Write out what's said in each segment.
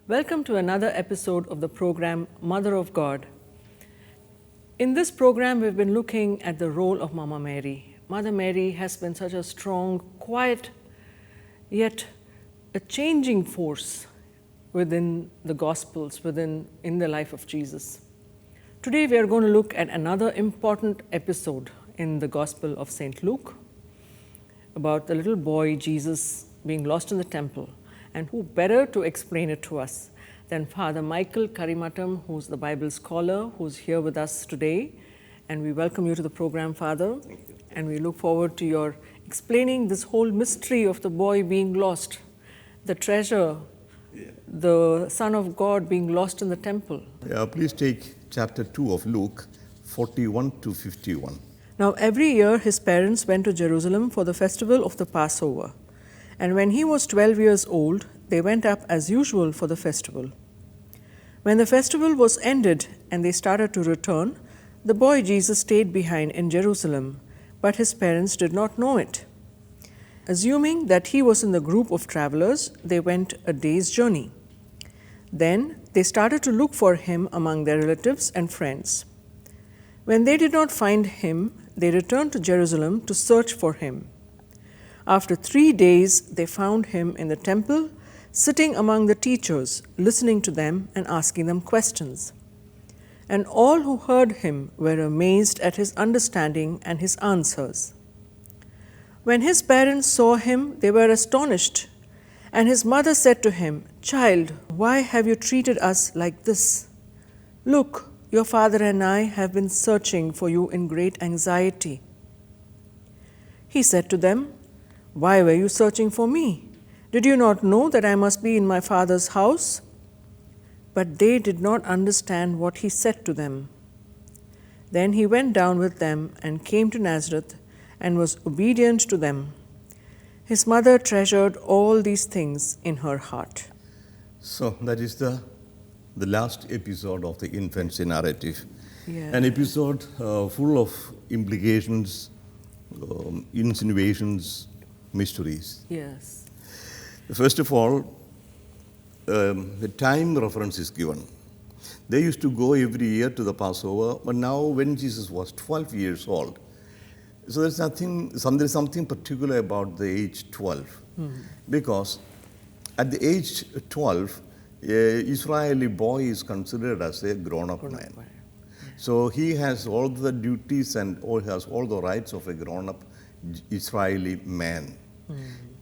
Welcome to another episode of the program Mother of God. In this program, we've been looking at the role of Mama Mary. Mother Mary has been such a strong, quiet, yet a changing force within the Gospels, in the life of Jesus. Today, we are going to look at another important episode in the Gospel of St. Luke about the little boy Jesus being lost in the temple. And who better to explain it to us than Father Michael Karimattam, who's the Bible scholar, who's here with us today. And we welcome you to the program, Father. Thank you. And we look forward to your explaining this whole mystery of the boy being lost, the treasure, the Son of God being lost in the temple. Please take chapter 2 of Luke, 41 to 51. Now, every year his parents went to Jerusalem for the festival of the Passover. And when he was 12 years old, they went up as usual for the festival. When the festival was ended and they started to return, the boy Jesus stayed behind in Jerusalem, but his parents did not know it. Assuming that he was in the group of travelers, they went a day's journey. Then they started to look for him among their relatives and friends. When they did not find him, they returned to Jerusalem to search for him. After 3 days, they found him in the temple, sitting among the teachers, listening to them and asking them questions. And all who heard him were amazed at his understanding and his answers. When his parents saw him, they were astonished. And his mother said to him, "Child, why have you treated us like this? Look, your father and I have been searching for you in great anxiety." He said to them, "Why were you searching for me? Did you not know that I must be in my Father's house?" But they did not understand what he said to them. Then he went down with them and came to Nazareth and was obedient to them. His mother treasured all these things in her heart. So that is the last episode of the infancy narrative. Yeah. An episode full of implications, insinuations, mysteries. Yes. First of all, the time reference is given. They used to go every year to the Passover, but now when Jesus was 12 years old, so there's something particular about the age 12. Because at the age 12, an Israeli boy is considered as a grown-up man. So he has all the duties and has all the rights of a grown-up Israeli man.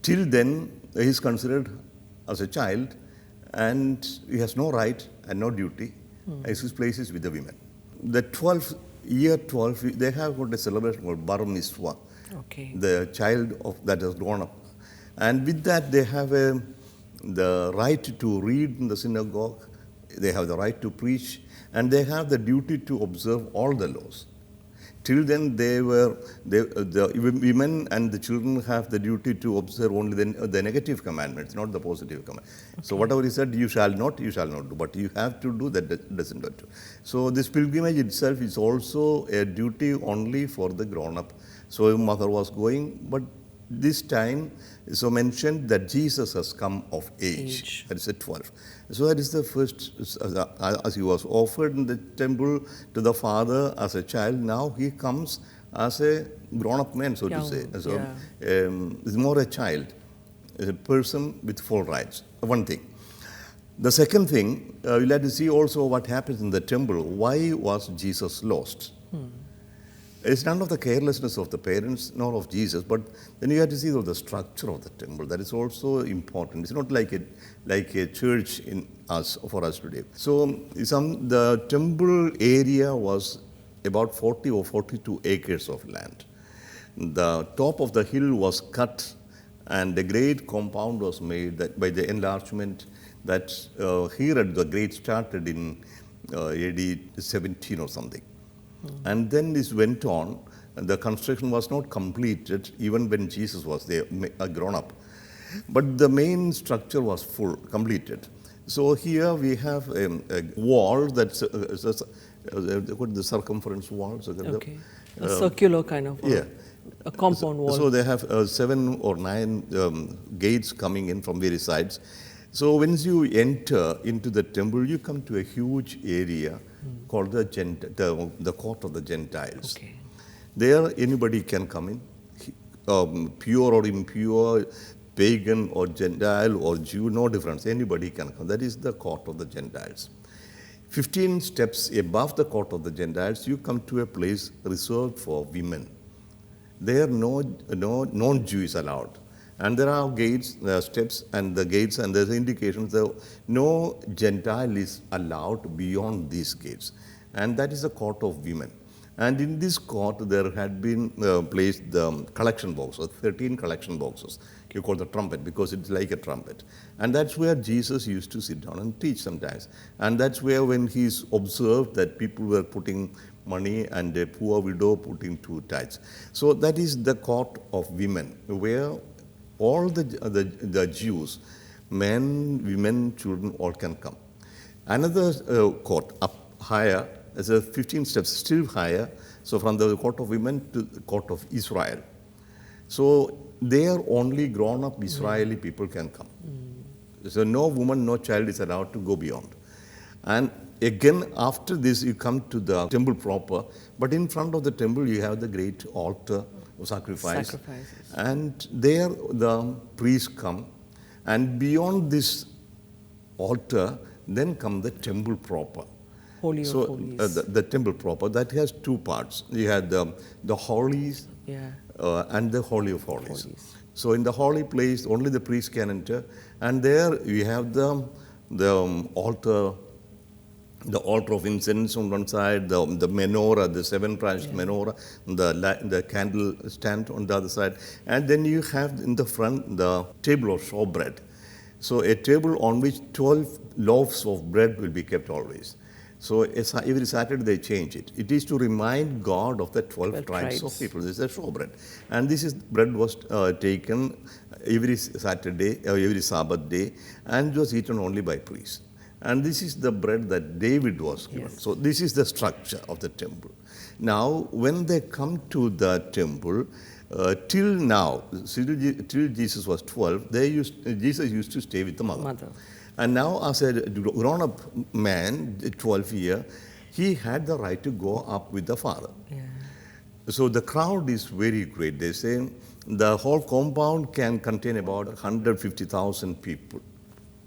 Till then, he is considered as a child, and he has no right and no duty. His place is with the women. The 12, they have got a celebration called Bar Mitzvah, Okay. the child that has grown up. And with that, they have the right to read in the synagogue, they have the right to preach, and they have the duty to observe all the laws. Till then, the women and the children have the duty to observe only the negative commandments, not the positive commandments. Okay. So whatever he said, you shall not do, but you have to do that doesn't do. So this pilgrimage itself is also a duty only for the grown-up. So mother was going, but this time, so mentioned that Jesus has come of age. That is at 12. So that is the first, as he was offered in the temple to the Father as a child, now he comes as a grown-up man, so to say. So is more a child, a person with full rights. One thing. The second thing, we'll have to see also what happens in the temple. Why was Jesus lost? It's none of the carelessness of the parents, nor of Jesus, but then you have to see the structure of the temple. That is also important. It's not like a church for us today. So the temple area was about 40 or 42 acres of land. The top of the hill was cut, and a great compound was made by the enlargement that here at the grade started in AD 17 or something. And then this went on, and the construction was not completed even when Jesus was there, grown up. But the main structure was completed. So here we have a wall that's the circumference wall. So Okay. A circular kind of wall. Yeah. A compound wall. So they have 7 or 9 gates coming in from various sides. So once you enter into the temple, you come to a huge area called the court of the Gentiles. Okay. There, anybody can come in, pure or impure, pagan or Gentile or Jew, no difference. Anybody can come. That is the court of the Gentiles. 15 steps above the court of the Gentiles, you come to a place reserved for women. There, no non-Jew is allowed. And there are gates, there are steps and the gates, and there's indications that no Gentile is allowed beyond these gates. And that is the court of women. And in this court, there had been placed the collection boxes, 13 collection boxes. You call the trumpet because it's like a trumpet. And that's where Jesus used to sit down and teach sometimes. And that's where when he's observed that people were putting money and a poor widow putting 2 tithes. So that is the court of women, where all the Jews, men, women, children, all can come. Another court up higher, as a 15 steps still higher, so from the court of women to the court of Israel. So there only grown-up Israeli people can come. So no woman, no child is allowed to go beyond. And again, after this, you come to the temple proper, but in front of the temple, you have the great altar of sacrifice. And there the priests come, and beyond this altar, then come the temple proper. Holy of Holies. The temple proper, that has 2 parts. You have the holies and the holy of holies. So in the holy place, only the priest can enter, and there you have the altar. The altar of incense on one side, the menorah, the 7-branched menorah, the candle stand on the other side. And then you have in the front the table of showbread. So a table on which 12 loaves of bread will be kept always. So every Saturday they change it. It is to remind God of the 12 tribes of people. This is a showbread. And bread was taken every Saturday, every Sabbath day, and was eaten only by priests. And this is the bread that David was given. So this is the structure of the temple. Now, when they come to the temple, till now, till Jesus was 12, Jesus used to stay with the mother. And now, as a grown-up man, 12 years, he had the right to go up with the father. So the crowd is very great. They say the whole compound can contain about 150,000 people.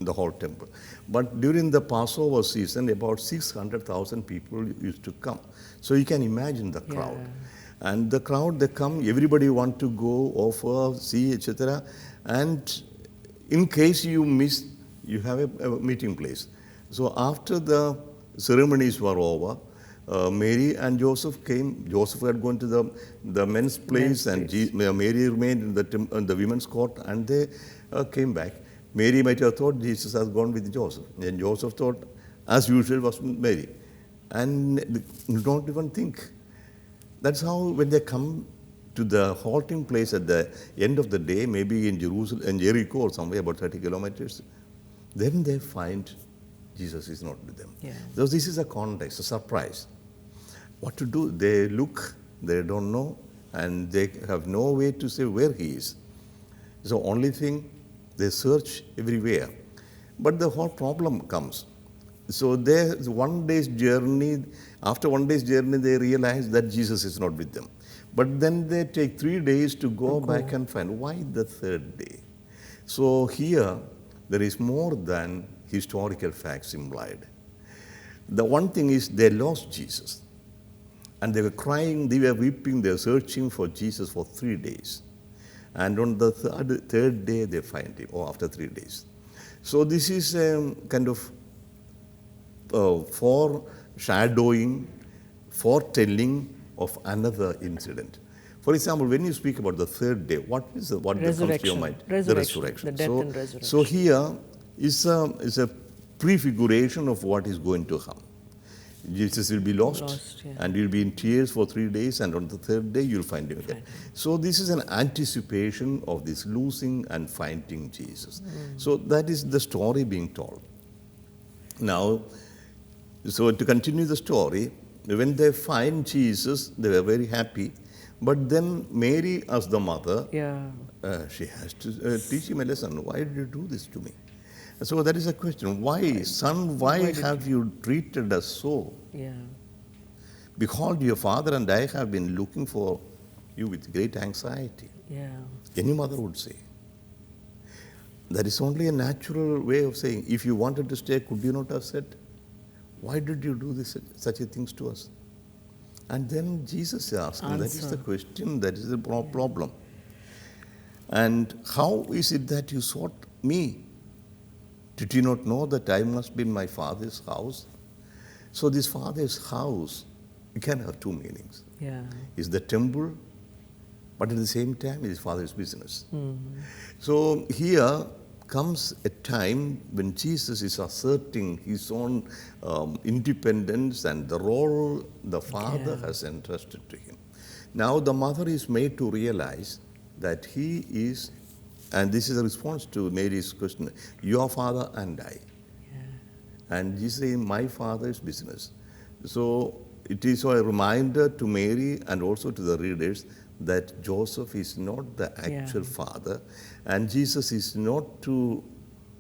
The whole temple. But during the Passover season, about 600,000 people used to come. So you can imagine the crowd. And the crowd, they come, everybody want to go, offer, see, etc. And in case you miss, you have a meeting place. So after the ceremonies were over, Mary and Joseph came. Joseph had gone to the men's place, and Mary remained in the women's court, and they came back. Mary might have thought Jesus has gone with Joseph. And Joseph thought, as usual, was Mary. And don't even think. That's how when they come to the halting place at the end of the day, maybe in Jerusalem, in Jericho or somewhere about 30 kilometers, then they find Jesus is not with them. So this is a context, a surprise. What to do? They look, they don't know, and they have no way to say where he is. So only thing, they search everywhere. But the whole problem comes. So there's 1 day's journey. After 1 day's journey, they realize that Jesus is not with them. But then they take 3 days to go back and find. Why the 3rd day? So here, there is more than historical facts implied. The one thing is they lost Jesus. And they were crying, they were weeping, they were searching for Jesus for 3 days. And on the 3rd day, they find him, or after 3 days. So this is a kind of foreshadowing, foretelling of another incident. For example, when you speak about the 3rd day, what comes to your mind? The resurrection. The death and resurrection. So here is a prefiguration of what is going to come. Jesus will be lost and you'll be in tears for 3 days, and on the 3rd day you'll find him again. So this is an anticipation of this losing and finding Jesus. So that is the story being told. Now, so to continue the story, when they find Jesus, they were very happy. But then Mary, as the mother, she has to teach him a lesson. Why did you do this to me? So that is a question. Why, son, why have you treated us so? Yeah. Behold, your father and I have been looking for you with great anxiety. Yeah. Any mother would say. That is only a natural way of saying, if you wanted to stay, could you not have said, why did you do this, such a things to us? And then Jesus asked, that is the question, that is the problem. And how is it that you sought me? Did you not know that I must be in my father's house? So this father's house, it can have two meanings. Yeah. It's the temple, but at the same time, it is father's business. So here comes a time when Jesus is asserting his own independence and the role the father has entrusted to him. Now the mother is made to realize that he is, and this is a response to Mary's question, your father and I. And Jesus saying, my father's business. So it is a reminder to Mary and also to the readers that Joseph is not the actual father, and Jesus is not to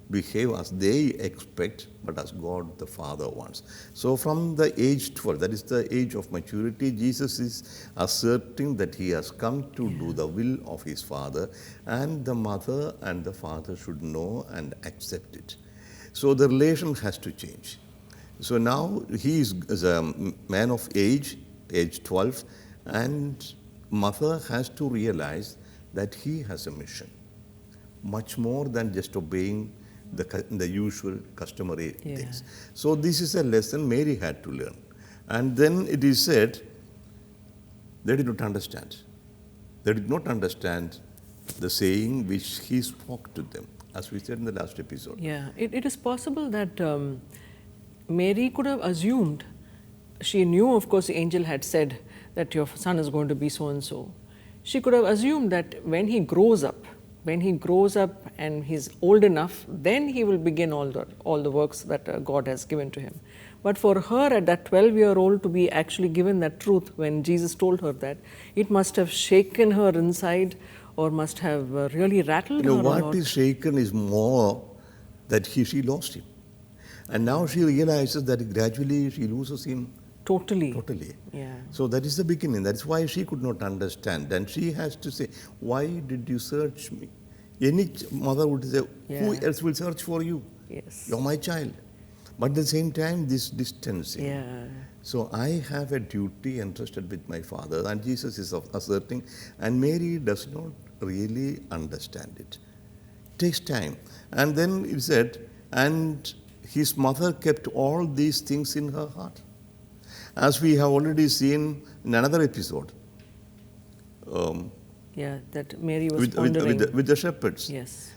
behave as they expect, but as God the Father wants. So from the age 12, that is the age of maturity, Jesus is asserting that he has come to do the will of his Father, and the mother and the father should know and accept it. So the relation has to change. So now he is a man of age 12, and mother has to realize that he has a mission, much more than just obeying the usual customary things. So this is a lesson Mary had to learn. And then it is said, they did not understand. They did not understand the saying which he spoke to them, as we said in the last episode. Yeah, it is possible that Mary could have assumed, she knew, of course, the angel had said that your son is going to be so and so. She could have assumed that when he grows up and he's old enough, then he will begin all the works that God has given to him. But for her at that 12-year-old to be actually given that truth when Jesus told her that, it must have shaken her inside or must have really rattled her a lot. What is shaken is more that she lost him. And now she realizes that gradually she loses him Totally. Yeah. So that is the beginning. That's why she could not understand. And she has to say, why did you search me? Any mother would say, who else will search for you? Yes. You're my child. But at the same time, this distancing. Yeah. So I have a duty entrusted with my father. And Jesus is asserting. And Mary does not really understand it. It takes time. And then it said, and his mother kept all these things in her heart. As we have already seen in another episode. That Mary was pondering. With the shepherds. Yes.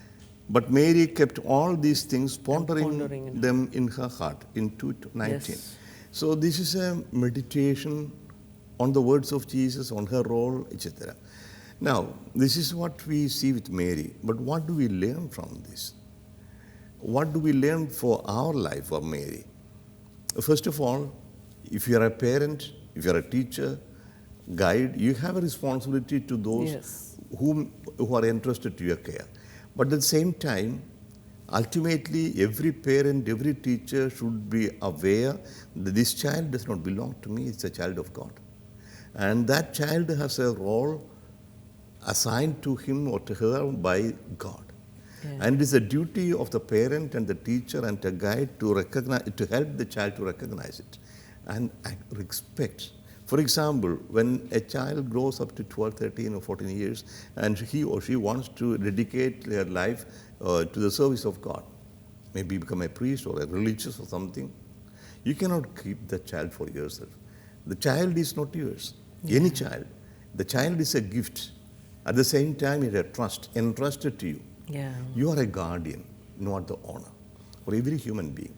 But Mary kept all these things, pondering them in her heart, in 2:19. Yes. So this is a meditation on the words of Jesus, on her role, etc. Now, this is what we see with Mary. But what do we learn from this? What do we learn for our life of Mary? First of all, if you are a parent, if you are a teacher, guide, you have a responsibility to those who are entrusted to your care. But at the same time, ultimately, every parent, every teacher should be aware that this child does not belong to me, it's a child of God. And that child has a role assigned to him or to her by God. And it is a duty of the parent and the teacher and the guide to help the child to recognize it and respect. For example, when a child grows up to 12, 13 or 14 years and he or she wants to dedicate their life to the service of God, maybe become a priest or a religious or something, you cannot keep the child for yourself. The child is not yours. Any child. The child is a gift. At the same time, it is a trust entrusted to you. You are a guardian, not the owner. For every human being,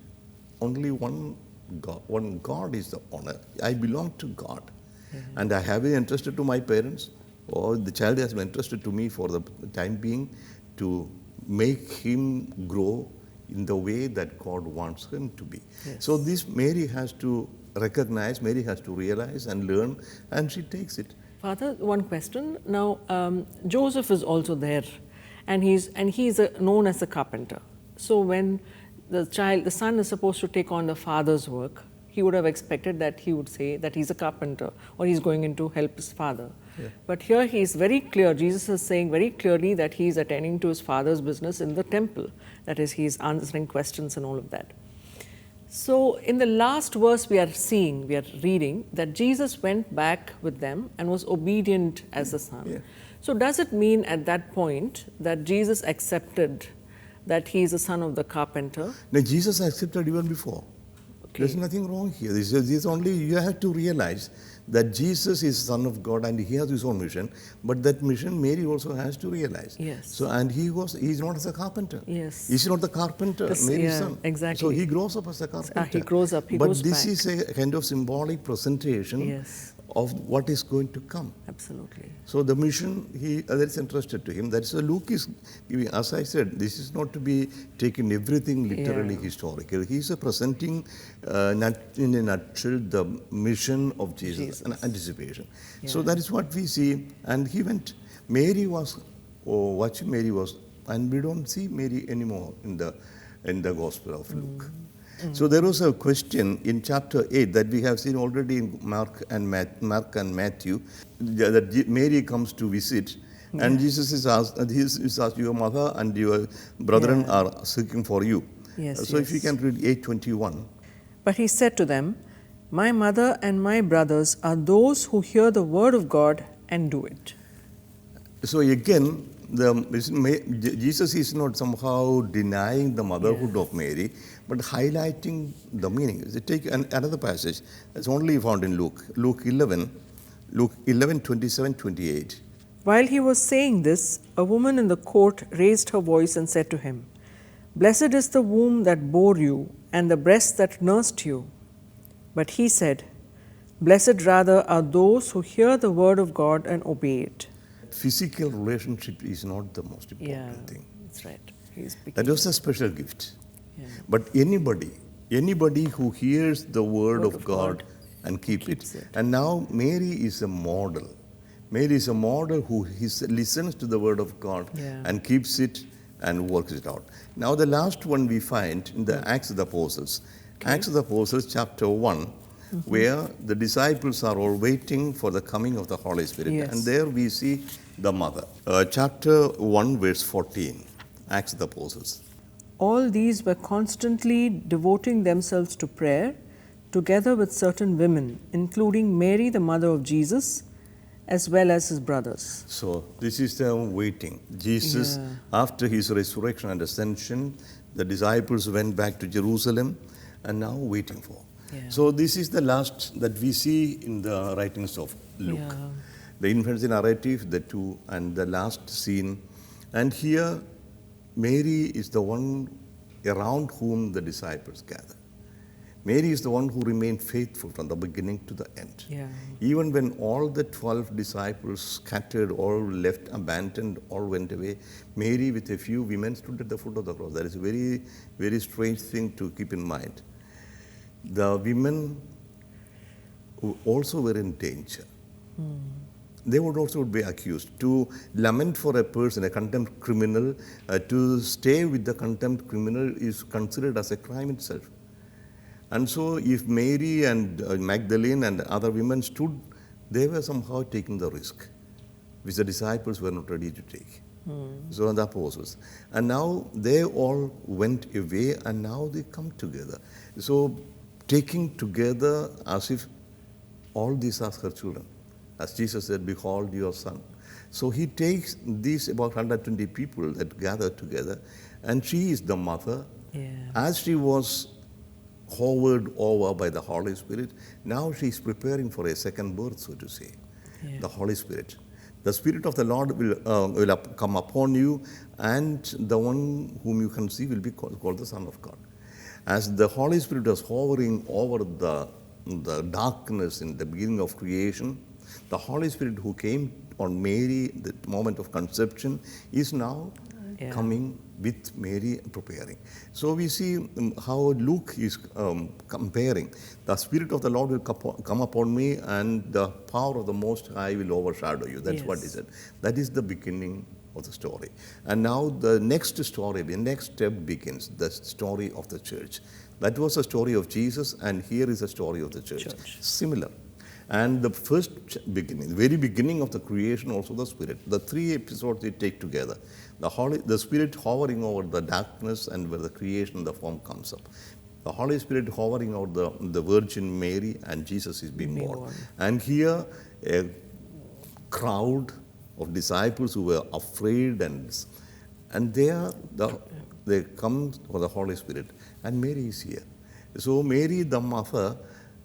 only one God is the owner. I belong to God. And I have been entrusted to my parents, or the child has been entrusted to me for the time being to make him grow in the way that God wants him to be. So this Mary has to recognize, Mary has to realize and learn, and she takes it. Father, one question. Now, Joseph is also there, and he's known as a carpenter. So when the son is supposed to take on the father's work, he would have expected that he would say that he's a carpenter or he's going in to help his father. Yeah. But here he is very clear, Jesus is saying very clearly that he is attending to his father's business in the temple. That is, he is answering questions and all of that. So in the last verse we are reading that Jesus went back with them and was obedient as the son. Yeah. So does it mean at that point that Jesus accepted that he is the son of the carpenter? Now, Jesus accepted even before. Okay. There's nothing wrong here. This is only, you have to realize that Jesus is Son of God and he has his own mission, but that mission Mary also has to realize. Yes. So, and he's not as a carpenter. Yes. He's not the carpenter, This- Mary's yeah, son. exactly. So he grows up as a carpenter. He grows up, he but goes this back. is a kind of symbolic presentation Yes. of what is going to come. Absolutely. So the mission, that's entrusted to him. That's why Luke is giving, as I said, this is not to be taken everything literally Yeah. historical. He's presenting, in a nutshell, the mission of Jesus, and anticipation. So Yeah. that is what we see. And he went, Mary was, watching Mary was, and we don't see Mary anymore in the Gospel of Luke. So there was a question in chapter 8 that we have seen already in Mark and Matthew, that Mary comes to visit, and Jesus is asked, your mother and your brethren Yeah. are seeking for you. Yes, So if you yes. can read 8:21. But he said to them, my mother and my brothers are those who hear the word of God and do it. So again, Jesus is not somehow denying the motherhood of Mary, but highlighting the meaning. So take another passage that's only found in Luke 11, 27, 28. While he was saying this, a woman in the court raised her voice and said to him, blessed is the womb that bore you and the breast that nursed you. But he said, blessed rather are those who hear the word of God and obey it. Physical relationship is not the most important thing. That's right. He's speaking. That was a special gift. Yeah. But anybody who hears the word of God and keeps it. And now Mary is a model. Mary is a model who listens to the word of God Yeah. and keeps it and works it out. Now the last one we find in the Acts of the Apostles. Acts of the Apostles chapter 1, where the disciples are all waiting for the coming of the Holy Spirit. Yes. And there we see the mother. Chapter 1 verse 14, Acts of the Apostles. All these were constantly devoting themselves to prayer, together with certain women, including Mary, the mother of Jesus, as well as his brothers. So this is the waiting. Jesus, Yeah. after his resurrection and ascension, the disciples went back to Jerusalem and now waiting for. Yeah. So this is the last that we see in the writings of Luke. Yeah. The infancy narrative, the two, and the last scene. And here, Mary is the one around whom the disciples gather. Mary is the one who remained faithful from the beginning to the end. Yeah. Even when all the 12 disciples scattered, all left, abandoned, all went away, Mary with a few women stood at the foot of the cross. That is a very, very strange thing to keep in mind. The women who also were in danger. They would also be accused. To lament for a person, a condemned criminal, to stay with the condemned criminal is considered as a crime itself. And so if Mary and Magdalene and other women stood, they were somehow taking the risk, which the disciples were not ready to take. So the apostles. And now they all went away and now they come together. So taking together as if all these are her children. As Jesus said, behold your son. So he takes these about 120 people that gather together, and she is the mother. Yeah. As she was hovered over by the Holy Spirit, now she is preparing for a second birth, so to say. Yeah. The Holy Spirit. The Spirit of the Lord will come upon you, and the one whom you can see will be called the Son of God. As the Holy Spirit was hovering over the darkness in the beginning of creation, the Holy Spirit who came on Mary, the moment of conception, is now coming with Mary preparing. So we see how Luke is comparing. The Spirit of the Lord will come upon me, and the power of the Most High will overshadow you. That's what he said. That is the beginning of the story. And now the next story, the next step begins, the story of the church. That was a story of Jesus, and here is a story of the church. Similar. And the first beginning, the very beginning of the creation, also the Spirit. The three episodes they take together. The Spirit hovering over the darkness and where the creation, the form comes up. The Holy Spirit hovering over the Virgin Mary, and Jesus is being born. And here, a crowd of disciples who were afraid, and they come for the Holy Spirit, and Mary is here. So Mary, the mother,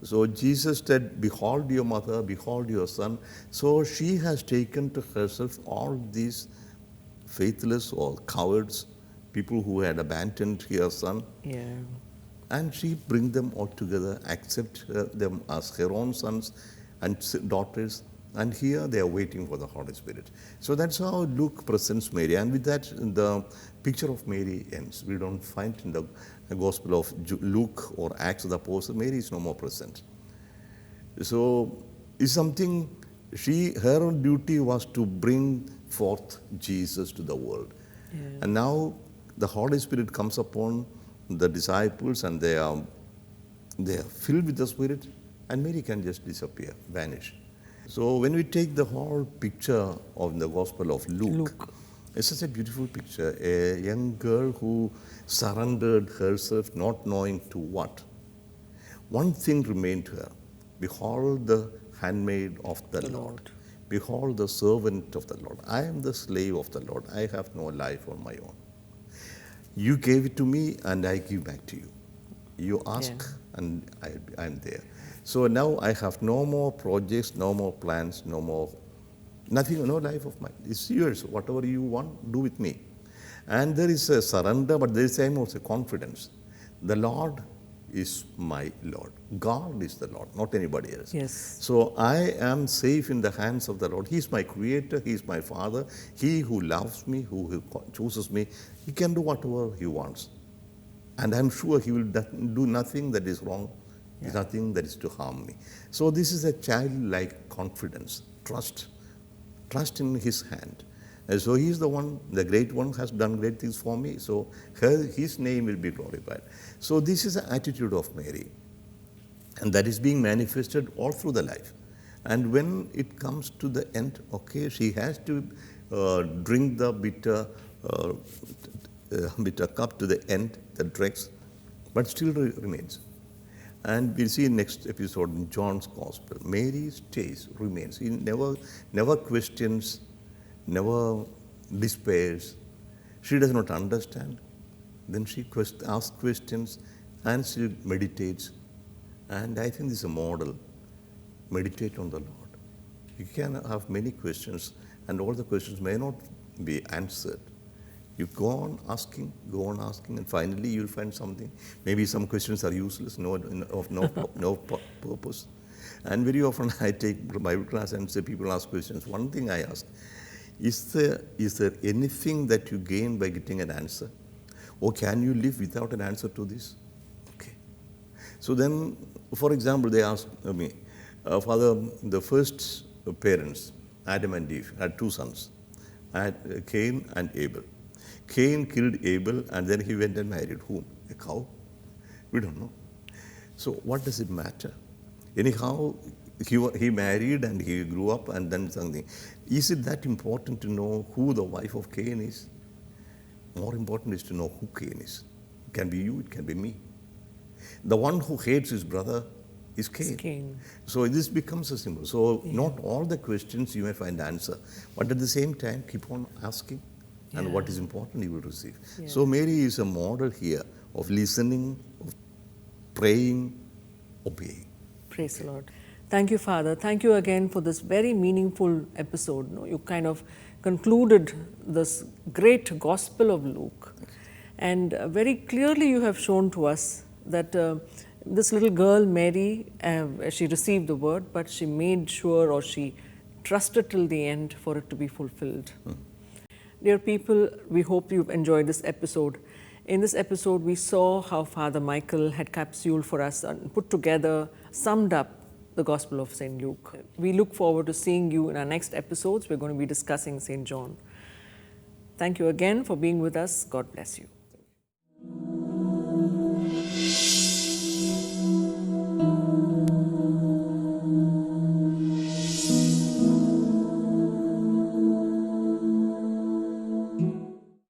so Jesus said, behold your mother, behold your son. So she has taken to herself all these faithless or cowards, people who had abandoned her son. Yeah. And she brings them all together, accept them as her own sons and daughters. And here they are waiting for the Holy Spirit. So that's how Luke presents Mary. And with that, the picture of Mary ends. We don't find in the Gospel of Luke or Acts of the Apostles, Mary is no more present. So it's something, her duty was to bring forth Jesus to the world. Yeah. And now the Holy Spirit comes upon the disciples, and they are filled with the Spirit, and Mary can just disappear, vanish. So when we take the whole picture of the Gospel of Luke, it's such a beautiful picture. A young girl who surrendered herself, not knowing to what. One thing remained to her. Behold the handmaid of the Lord. Behold the servant of the Lord. I am the slave of the Lord. I have no life on my own. You gave it to me, and I give back to you. You ask, and I am there. So now I have no more projects, no more plans, nothing, no life of mine. It's yours. Whatever you want, do with me. And there is a surrender, but there is also confidence. The Lord is my Lord. God is the Lord, not anybody else. Yes. So I am safe in the hands of the Lord. He is my creator. He is my father. He who loves me, who chooses me, he can do whatever he wants. And I'm sure he will do nothing that is wrong, nothing that is to harm me. So this is a childlike confidence, trust in his hand. And so he is the one, the great one, has done great things for me, so his name will be glorified. So this is the attitude of Mary, and that is being manifested all through the life. And when it comes to the end, okay, she has to drink the bitter cup to the end, the dregs, but still remains. And we'll see in next episode in John's Gospel, Mary stays, remains. He never questions, never despairs. She does not understand. Then she asks questions, and she meditates. And I think this is a model. Meditate on the Lord. You can have many questions, and all the questions may not be answered. You go on asking, and finally you'll find something. Maybe some questions are useless, of no purpose. And very often I take Bible class and say, people ask questions. One thing I ask, is there anything that you gain by getting an answer? Or can you live without an answer to this? Okay. So then, for example, they asked me, Father, the first parents, Adam and Eve, had two sons, Cain and Abel. Cain killed Abel, and then he went and married whom? A cow? We don't know. So what does it matter? Anyhow, he married and he grew up and then something. Is it that important to know who the wife of Cain is? More important is to know who Cain is. It can be you, it can be me. The one who hates his brother is Cain. So this becomes a symbol. So not all the questions you may find answer, but at the same time, keep on asking. And what is important, you will receive. Yeah. So Mary is a model here of listening, of praying, obeying. Praise the Lord. Thank you, Father. Thank you again for this very meaningful episode. You kind of concluded this great Gospel of Luke. And very clearly you have shown to us that this little girl, Mary, she received the word, but she made sure, or she trusted till the end for it to be fulfilled. Dear people, we hope you've enjoyed this episode. In this episode, we saw how Father Michael had capsuled for us and put together, summed up the Gospel of St. Luke. We look forward to seeing you in our next episodes. We're going to be discussing St. John. Thank you again for being with us. God bless you.